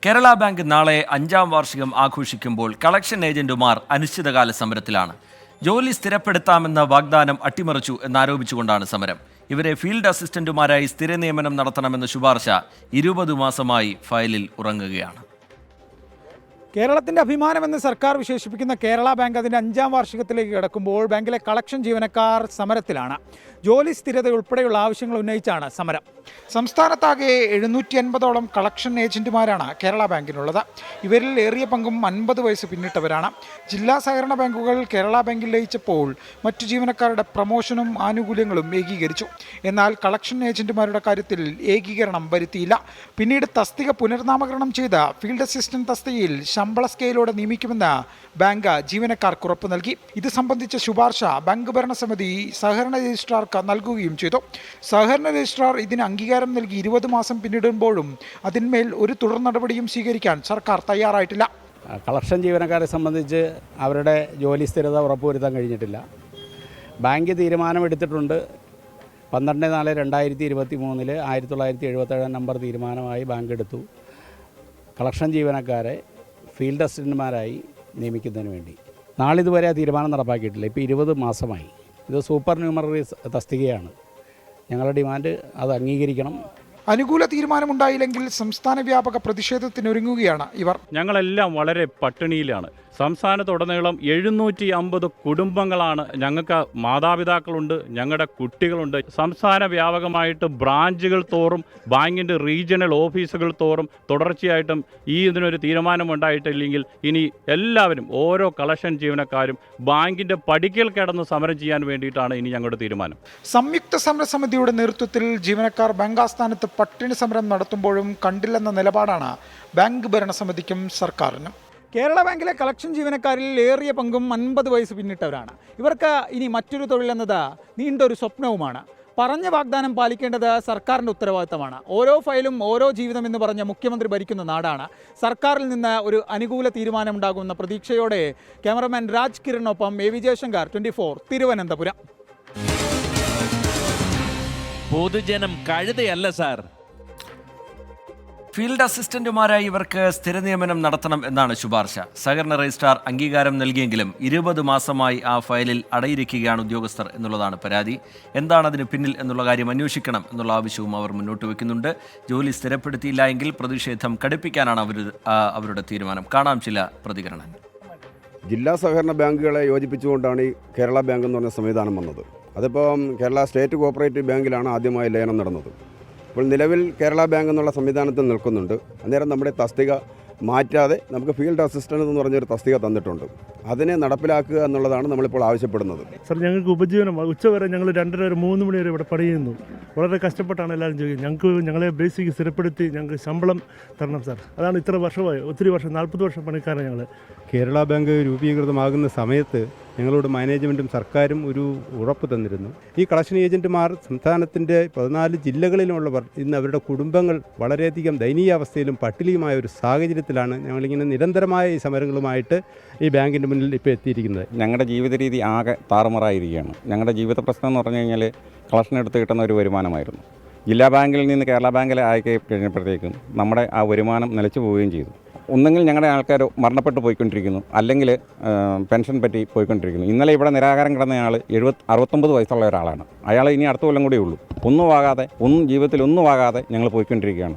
Kerala bank നാളെ 5ാം വാർഷികം ആഘോഷിക്കുമ്പോൾ കളക്ഷൻ ഏജന്റുമാർ അനിശ്ചിതകാല സമരത്തിലാണ്. ജോലി സ്ഥിരപ്പെടുത്താമെന്ന വാഗ്ദാനം അട്ടിമറിച്ചു എന്നാരോപിച്ചുകൊണ്ടാണ് സമരം. ഇവരെ ഫീൽഡ് അസിസ്റ്റന്റുമാരായി സ്ഥിര നിയമനം നടത്തണമെന്ന ശുപാർശ 20 മാസമായി ഫയലിൽ ഉറങ്ങുകയാണ്. കേരളത്തിന്റെ അഭിമാനമെന്ന് സർക്കാർ വിശേഷിപ്പിക്കുന്ന കേരള ബാങ്ക് അതിൻ്റെ 5ാം വാർഷികത്തിലേക്ക് കിടക്കുമ്പോൾ ബാങ്കിലെ കളക്ഷൻ ജീവനക്കാർ സമരത്തിലാണ്. ജോലി സ്ഥിരത ഉൾപ്പെടെയുള്ള ആവശ്യങ്ങൾ ഉന്നയിച്ചാണ് സമരം. സംസ്ഥാനത്താകെ 750ഓളം കളക്ഷൻ ഏജന്റുമാരാണ് കേരള ബാങ്കിനുള്ളത്. ഇവരിൽ ഏറിയ പങ്കും 50 വയസ്സ് പിന്നിട്ടവരാണ്. ജില്ലാ സഹകരണ ബാങ്കുകൾ കേരള ബാങ്കിൽ ലയിച്ചപ്പോൾ മറ്റു ജീവനക്കാരുടെ പ്രമോഷനും ആനുകൂല്യങ്ങളും ഏകീകരിച്ചു. എന്നാൽ കളക്ഷൻ ഏജന്റുമാരുടെ കാര്യത്തിൽ ഏകീകരണം വരുത്തിയില്ല. പിന്നീട് തസ്തിക പുനർനാമകരണം ചെയ്ത ഫീൽഡ് അസിസ്റ്റന്റ് തസ്തികയിൽ ശമ്പള സ്കെയിലോടെ നിയമിക്കുമെന്ന് ബാങ്ക് ജീവനക്കാർക്ക് ഉറപ്പ് നൽകി. ഇത് സംബന്ധിച്ച ശുപാർശ ബാങ്ക് ഭരണസമിതി സഹകരണ രജിസ്ട്രാർക്ക് നൽകുകയും ചെയ്തു. സഹകരണ രജിസ്ട്രാർ ഇതിന് അംഗീകാരം നൽകി 20 മാസം പിന്നിടുമ്പോഴും അതിന്മേൽ ഒരു തുടർ നടപടിയും സ്വീകരിക്കാൻ സർക്കാർ തയ്യാറായിട്ടില്ല. കളക്ഷൻ ജീവനക്കാരെ സംബന്ധിച്ച് അവരുടെ ജോലി സ്ഥിരത ഉറപ്പുവരുത്താൻ കഴിഞ്ഞിട്ടില്ല. ബാങ്ക് തീരുമാനമെടുത്തിട്ടുണ്ട്. 12/4/2023 1977 നമ്പർ തീരുമാനമായി ബാങ്ക് എടുത്തു. കളക്ഷൻ ജീവനക്കാരെ ഫീൽഡ് അസിസ്റ്റന്റുമാരായി നിയമിക്കുന്നതിന് വേണ്ടി നാളിതുവരെ ആ തീരുമാനം നടപ്പാക്കിയിട്ടില്ല. ഇപ്പോൾ 20 മാസമായി. ഇത് സൂപ്പർ ന്യൂമററി തസ്തികയാണ്. ഞങ്ങളുടെ ഡിമാൻഡ് അത് അംഗീകരിക്കണം. അനുകൂല തീരുമാനമുണ്ടായില്ലെങ്കിൽ സംസ്ഥാന വ്യാപക പ്രതിഷേധത്തിനൊരുങ്ങുകയാണ് ഇവർ. ഞങ്ങളെല്ലാം വളരെ പട്ടിണിയിലാണ്. സംസ്ഥാനത്തുടനീളം 750 കുടുംബങ്ങളാണ്. ഞങ്ങൾക്ക് മാതാപിതാക്കളുണ്ട്, ഞങ്ങളുടെ കുട്ടികളുണ്ട്. സംസ്ഥാന വ്യാപകമായിട്ട് ബ്രാഞ്ചുകൾ തോറും ബാങ്കിൻ്റെ റീജിയണൽ ഓഫീസുകൾ തോറും തുടർച്ചയായിട്ടും ഇതിനൊരു തീരുമാനമുണ്ടായിട്ടില്ലെങ്കിൽ ഇനി എല്ലാവരും ഓരോ കളക്ഷൻ ജീവനക്കാരും ബാങ്കിൻ്റെ പടിക്കൽ കിടന്ന് സമരം ചെയ്യാൻ വേണ്ടിയിട്ടാണ് ഇനി ഞങ്ങളുടെ തീരുമാനം. സംയുക്ത സമരസമിതിയുടെ നേതൃത്വത്തിൽ ജീവനക്കാർ ബാങ്ക് ആസ്ഥാനത്ത് പട്ടിണി സമരം നടത്തുമ്പോഴും കണ്ടില്ലെന്ന നിലപാടാണ് ബാങ്ക് ഭരണസമിതിക്കും സർക്കാരിനും. കേരള ബാങ്കിലെ കളക്ഷൻ ജീവനക്കാരിൽ ഏറിയ പങ്കും 50 വയസ്സ് പിന്നിട്ടവരാണ്. ഇവർക്ക് ഇനി മറ്റൊരു തൊഴിലെന്നത് നീണ്ടൊരു സ്വപ്നവുമാണ്. പറഞ്ഞ വാഗ്ദാനം പാലിക്കേണ്ടത് സർക്കാരിൻ്റെ ഉത്തരവാദിത്തമാണ്. ഓരോ ഫയലും ഓരോ ജീവിതം എന്ന് പറഞ്ഞ മുഖ്യമന്ത്രി ഭരിക്കുന്ന നാടാണ്. സർക്കാരിൽ നിന്ന് ഒരു അനുകൂല തീരുമാനമുണ്ടാകുമെന്ന പ്രതീക്ഷയോടെ ക്യാമറമാൻ രാജ് കിരണിനൊപ്പം എ വി ജയശങ്കർ, 24 തിരുവനന്തപുരം. പൊതുജനം കഴുതയല്ല സാർ. ഫീൽഡ് അസിസ്റ്റന്റുമാരായി ഇവർക്ക് സ്ഥിര നിയമനം നടത്തണം എന്നാണ് ശുപാർശ. സഹകരണ രജിസ്ട്രാർ അംഗീകാരം നൽകിയെങ്കിലും 20 മാസമായി ആ ഫയലിൽ അടയിരിക്കുകയാണ് ഉദ്യോഗസ്ഥർ എന്നുള്ളതാണ് പരാതി. എന്താണ് അതിന് പിന്നിൽ എന്നുള്ള കാര്യം അന്വേഷിക്കണം എന്നുള്ള ആവശ്യവും അവർ മുന്നോട്ട് വയ്ക്കുന്നുണ്ട്. ജോലി സ്ഥിരപ്പെടുത്തിയില്ല എങ്കിൽ പ്രതിഷേധം കടുപ്പിക്കാനാണ് അവരുടെ തീരുമാനം. കാണാം ചില പ്രതികരണങ്ങൾ. ജില്ലാ സഹകരണ ബാങ്കുകളെ യോജിപ്പിച്ചുകൊണ്ടാണ് ഈ കേരള ബാങ്ക് എന്ന് പറഞ്ഞ സംവിധാനം വന്നത്. അതിപ്പോൾ കേരള സ്റ്റേറ്റ് കോഓപ്പറേറ്റീവ് ബാങ്കിലാണ് ആദ്യമായി ലയനം നടന്നത്. ഇപ്പോൾ നിലവിൽ കേരള ബാങ്ക് എന്നുള്ള സംവിധാനത്തിൽ നിൽക്കുന്നുണ്ട്. അന്നേരം നമ്മുടെ തസ്തിക മാറ്റാതെ നമുക്ക് ഫീൽഡ് അസിസ്റ്റൻ്റ് എന്ന് പറഞ്ഞൊരു തസ്തിക തന്നിട്ടുണ്ട്. അതിനെ നടപ്പിലാക്കുക എന്നുള്ളതാണ് നമ്മളിപ്പോൾ ആവശ്യപ്പെടുന്നത്. സാർ, ഞങ്ങൾക്ക് ഉപജീവനം ഉച്ചവരെ ഞങ്ങൾ 2:30 3 മണി വരെ ഇവിടെ പണിയുന്നു. വളരെ കഷ്ടപ്പെട്ടാണ് എല്ലാവരും ചെയ്യുന്നത്. ഞങ്ങളെ ബേസിക് സ്ഥിരപ്പെടുത്തി ഞങ്ങൾക്ക് ശമ്പളം തരണം സാർ. അതാണ് ഇത്ര വർഷമായി, ഒത്തിരി വർഷം, 40 വർഷം പണിക്കാരാണ് ഞങ്ങൾ. കേരള ബാങ്ക് രൂപീകൃതമാകുന്ന സമയത്ത് ഞങ്ങളോട് മാനേജ്മെൻറ്റും സർക്കാരും ഒരു ഉറപ്പ് തന്നിരുന്നു. ഈ കളക്ഷൻ ഏജൻറ്റുമാർ സംസ്ഥാനത്തിൻ്റെ 14 ജില്ലകളിലുമുള്ളവർ ഇന്ന് അവരുടെ കുടുംബങ്ങൾ വളരെയധികം ദയനീയാവസ്ഥയിലും പട്ടിണിയുമായ ഒരു സാഹചര്യത്തിലാണ് ഞങ്ങളിങ്ങനെ നിരന്തരമായ ഈ സമരങ്ങളുമായിട്ട് ഈ ബാങ്കിൻ്റെ മുന്നിൽ ഇപ്പോൾ എത്തിയിരിക്കുന്നത്. ഞങ്ങളുടെ ജീവിത രീതി ആകെ താറുമാറായിരിക്കുകയാണ്. ഞങ്ങളുടെ ജീവിത പ്രശ്നം എന്ന് പറഞ്ഞു കഴിഞ്ഞാൽ കളക്ഷൻ എടുത്ത് കിട്ടുന്ന ഒരു വരുമാനമായിരുന്നു. ജില്ലാ ബാങ്കിൽ നിന്ന് കേരള ബാങ്കിലെ ആയി കഴിഞ്ഞപ്പോഴത്തേക്കും നമ്മുടെ ആ വരുമാനം നിലച്ചു പോവുകയും ചെയ്തു. ഒന്നെങ്കിൽ ഞങ്ങളുടെ ആൾക്കാർ മരണപ്പെട്ട് പോയിക്കൊണ്ടിരിക്കുന്നു, അല്ലെങ്കിൽ പെൻഷൻ പറ്റി പോയിക്കൊണ്ടിരിക്കുന്നു. ഇന്നലെ ഇവിടെ നിരാകാരം കിടന്നയാൾ 69 വയസ്സുള്ള ഒരാളാണ്. അയാൾ ഇനി അടുത്ത കൊല്ലം കൂടിയേ ഉള്ളൂ. ജീവിതത്തിൽ ഒന്നും ആകാതെ ഞങ്ങൾ പോയിക്കൊണ്ടിരിക്കുകയാണ്.